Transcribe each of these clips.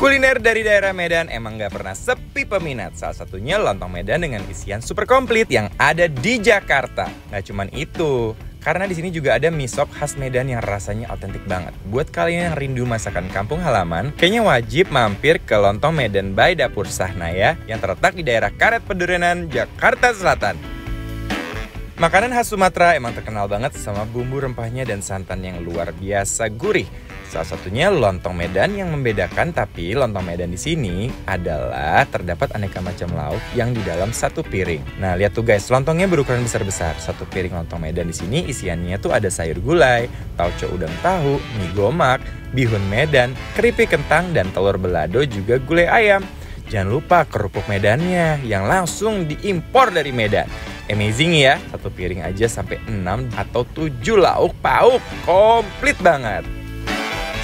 Kuliner dari daerah Medan emang gak pernah sepi peminat. Salah satunya lontong Medan dengan isian super komplit yang ada di Jakarta. Gak cuman itu, karena di sini juga ada mie sop khas Medan yang rasanya otentik banget. Buat kalian yang rindu masakan kampung halaman, kayaknya wajib mampir ke Lontong Medan by Dapur Sahnaya yang terletak di daerah Karet Pedurenan, Jakarta Selatan. Makanan khas Sumatera emang terkenal banget sama bumbu rempahnya dan santan yang luar biasa gurih. Salah satunya lontong Medan yang membedakan, tapi lontong Medan di sini adalah terdapat aneka macam lauk yang di dalam satu piring. Nah, lihat tuh guys, lontongnya berukuran besar-besar. Satu piring lontong Medan di sini isiannya tuh ada sayur gulai, tauco udang tahu, mie gomak, bihun Medan, keripik kentang dan telur belado juga gulai ayam. Jangan lupa kerupuk Medannya yang langsung diimpor dari Medan. Amazing ya, satu piring aja sampai 6 atau 7 lauk pauk, komplit banget.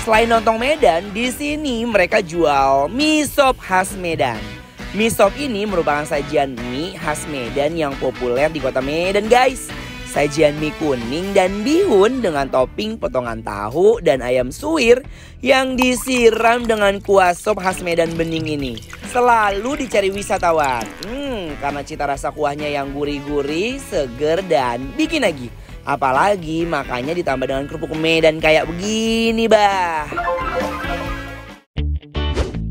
Selain lontong Medan, di sini mereka jual mie sop khas Medan. Mie sop ini merupakan sajian mie khas Medan yang populer di kota Medan, guys. Sajian mie kuning dan bihun dengan topping potongan tahu dan ayam suwir yang disiram dengan kuah sop khas Medan bening ini selalu dicari wisatawan. Karena cita rasa kuahnya yang gurih-gurih, seger dan bikin lagi. Apalagi makannya ditambah dengan kerupuk Medan kayak begini, bah.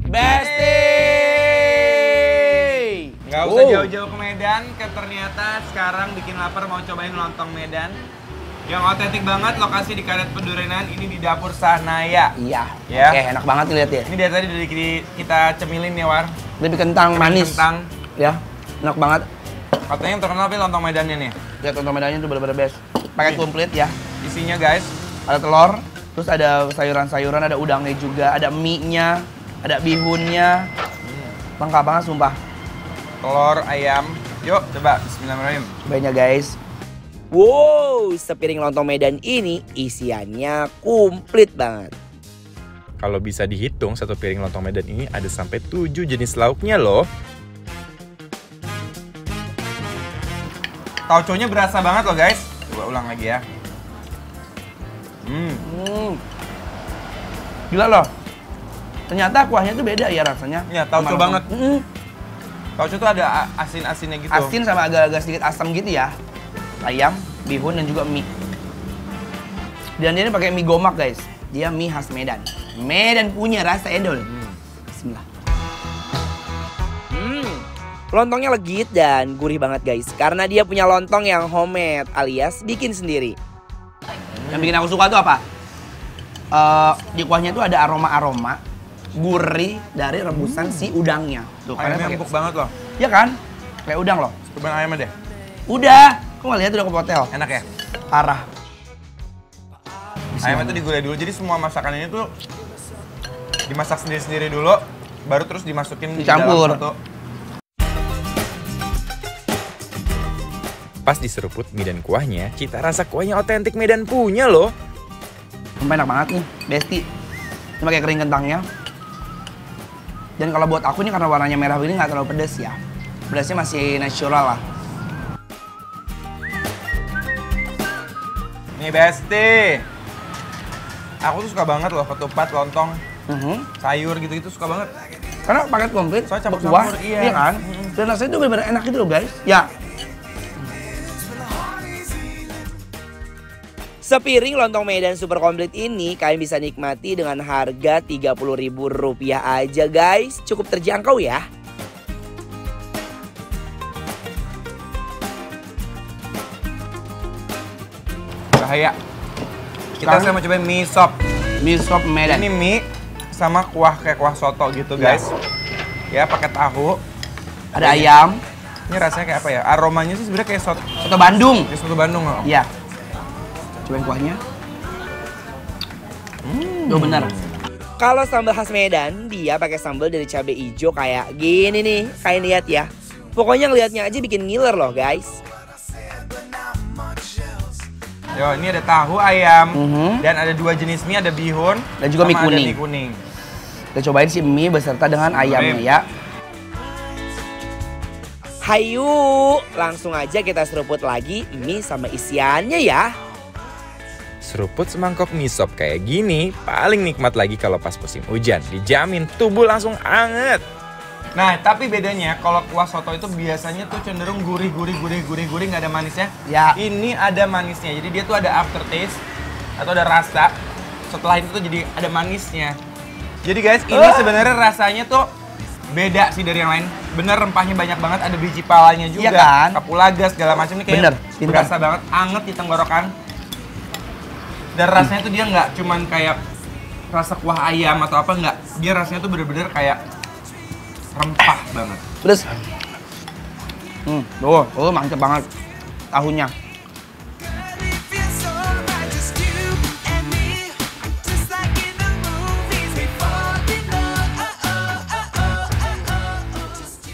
Besti! Nggak usah jauh-jauh ke Medan, ternyata sekarang bikin lapar mau cobain lontong Medan. Yang otentik banget, lokasi di Karet Pedurenan, ini di Dapur Sahnaya. Iya, ya. Oke, enak banget lihat ya. Ini dari tadi kita cemilin ya, War. Lebih kentang manis. Kentang. Ya, enak banget. Katanya yang terkenal tapi lontong Medannya nih. Ya, lontong Medannya itu bener-bener best. Pakai komplit ya. Isinya guys, ada telur, terus ada sayuran-sayuran, ada udangnya juga, ada mie-nya, ada bihunnya. Lengkap banget sumpah. Telur, ayam. Yuk, coba bismillahirrahmanirrahim. Cobain ya guys. Wow, sepiring lontong Medan ini isiannya komplit banget. Kalau bisa dihitung, satu piring lontong Medan ini ada sampai 7 jenis lauknya loh. Tauconya berasa banget loh guys. Coba ulang lagi ya. Gila loh. Ternyata kuahnya tuh beda ya rasanya. Iya, tauco banget. Tauco tuh ada asin-asinnya gitu. Asin sama agak-agak sedikit asam gitu ya. Ayam, bihun dan juga mie. Dan dia ini pakai mie gomak guys. Dia mie khas Medan. Medan punya rasa endol. Bismillah. Lontongnya legit dan gurih banget guys. Karena dia punya lontong yang homemade alias bikin sendiri. Yang bikin aku suka tuh apa? Di kuahnya tuh ada aroma-aroma gurih dari rebusan si udangnya. Tuh, ayamnya empuk banget loh. Iya kan? Kayak udang loh. Coba ayamnya deh. Udah. Kok nggak lihat udah ke hotel? Enak ya? Parah. Ayamnya tuh digulai dulu. Jadi semua masakan ini tuh dimasak sendiri-sendiri dulu, baru terus dimasukin dicampur. Di dalam satu. Pas diseruput mie dan kuahnya, cita rasa kuahnya otentik Medan punya loh. Enak banget nih, besti. Ini pakai kering kentangnya. Dan kalau buat aku nih karena warnanya merah ini nggak terlalu pedas ya. Pedasnya masih natural lah. Nih Besti, aku tuh suka banget loh ketupat, lontong, sayur gitu-gitu suka banget. Karena paket komplit, soalnya berkuah, campur-campur, iya kan? Dan rasanya tuh bener-bener enak gitu loh guys. Ya. Sepiring lontong Medan super komplit ini kalian bisa nikmati dengan harga Rp30.000 aja guys. Cukup terjangkau ya. Bahaya. Kita mau cobain mie sop. Mie sop Medan. Ini mie sama kuah kayak kuah soto gitu guys. Ya, pakai tahu. Ada ayam. Ini rasanya kayak apa ya? Aromanya sih sebenarnya kayak soto Bandung. Kayak soto Bandung loh. Iya. Cobain kuahnya. Tuh bener. Kalau sambal khas Medan, dia pakai sambal dari cabai hijau kayak gini nih. Kalian lihat ya. Pokoknya ngelihatnya aja bikin ngiler loh guys. Yo, ini ada tahu ayam dan ada 2 jenis mie, ada bihun dan juga mie kuning. Ada mie kuning. Kita cobain si mie beserta dengan ayamnya ya. Hayu, langsung aja kita seruput lagi mie sama isiannya ya. Seruput semangkok mie sop kayak gini paling nikmat lagi kalau pas musim hujan. Dijamin tubuh langsung anget. Nah, tapi bedanya kalau kuah soto itu biasanya tuh cenderung gurih, nggak ada manisnya. Ya. Ini ada manisnya, jadi dia tuh ada aftertaste atau ada rasa. Setelah itu tuh jadi ada manisnya. Jadi guys, ini sebenarnya rasanya tuh beda sih dari yang lain. Bener rempahnya banyak banget, ada biji palanya juga. Iya kan? Kapulaga segala macam ini kayak berasa banget anget di tenggorokan. Dan rasanya tuh dia nggak cuman kayak rasa kuah ayam atau apa, nggak. Dia rasanya tuh bener-bener kayak rempah banget. Terus, mantep banget tahunya.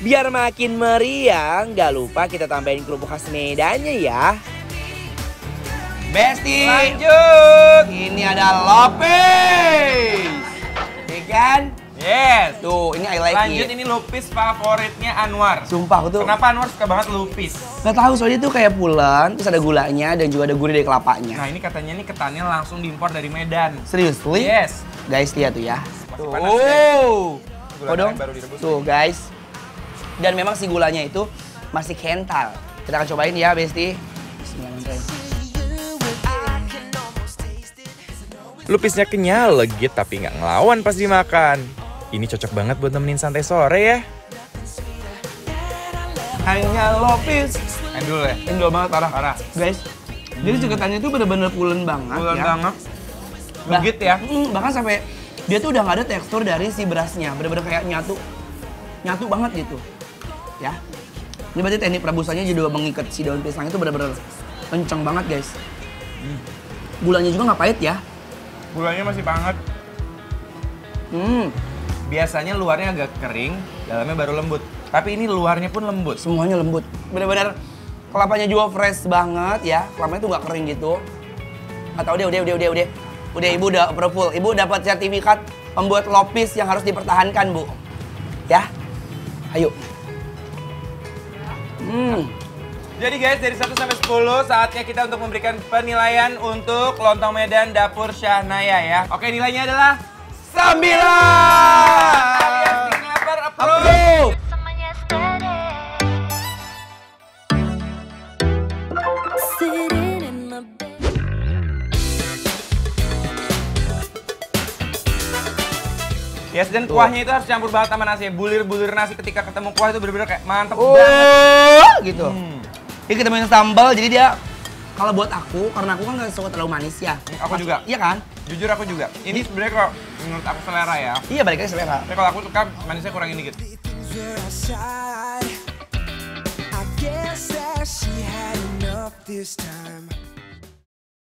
Biar makin meriah, nggak lupa kita tambahin kerupuk khas Medannya ya. Besti, Lanjut! ini ada lopis, ya kan? Yes! Tuh, ini I like Lanjut, it. ini lupis favoritnya Anwar. Sumpah, aku tuh Kenapa Anwar suka banget lupis? nggak tahu, soalnya tuh kayak pulen, terus ada gulanya dan juga ada gurih dari kelapanya. Nah, ini katanya nih ketannya langsung diimpor dari Medan. Seriously? Yes! Guys, lihat tuh ya. Masih panas, guys. Gula Kok dong? aren baru direbus. Tuh guys. Dan memang si gulanya itu masih kental. Kita akan cobain ya, Besti. Bismillahirrahmanirrahim. Lupisnya kenyal, legit, tapi nggak ngelawan pas dimakan. Ini cocok banget buat nemenin santai sore ya. Hanya lopis. Endul ya? Endol banget, parah. Parah. Guys, jadi cekatannya itu bener-bener pulen banget Bulan ya. banget. Legit ya? Bahkan sampai dia tuh udah nggak ada tekstur dari si berasnya. Bener-bener kayak nyatu banget gitu. Ya. Ini berarti teknik perebusannya juga mengikat si daun pisang itu bener-bener kenceng banget guys. Gulanya juga nggak pahit ya. Gulanya masih banget. Biasanya luarnya agak kering, dalamnya baru lembut. Tapi ini luarnya pun lembut. Semuanya lembut. Bener-bener kelapanya juga fresh banget ya. Kelapanya tuh nggak kering gitu. Atau udah. Udah, Ibu udah approval. Ibu dapat sertifikat pembuat lopis yang harus dipertahankan, Bu. Ya. Ayo. Jadi guys, dari 1 sampai 10 saatnya kita untuk memberikan penilaian untuk lontong Medan Dapur Syahnaya ya. Oke, nilainya adalah 9. Alias bikin lapar, approve. Yes, dan kuahnya itu harus campur banget sama nasi. Bulir-bulir nasi ketika ketemu kuah itu bener-bener kayak mantep banget. Gitu. Ini kita main sambal, jadi dia kalau buat aku, karena aku kan nggak suka terlalu manis ya. Aku juga. Iya kan? Jujur aku juga. Ini sebenarnya kalau menurut aku selera ya. Iya, balik lagi selera. Tapi kalau aku suka manisnya kurangin dikit. I guess that she had enough this time.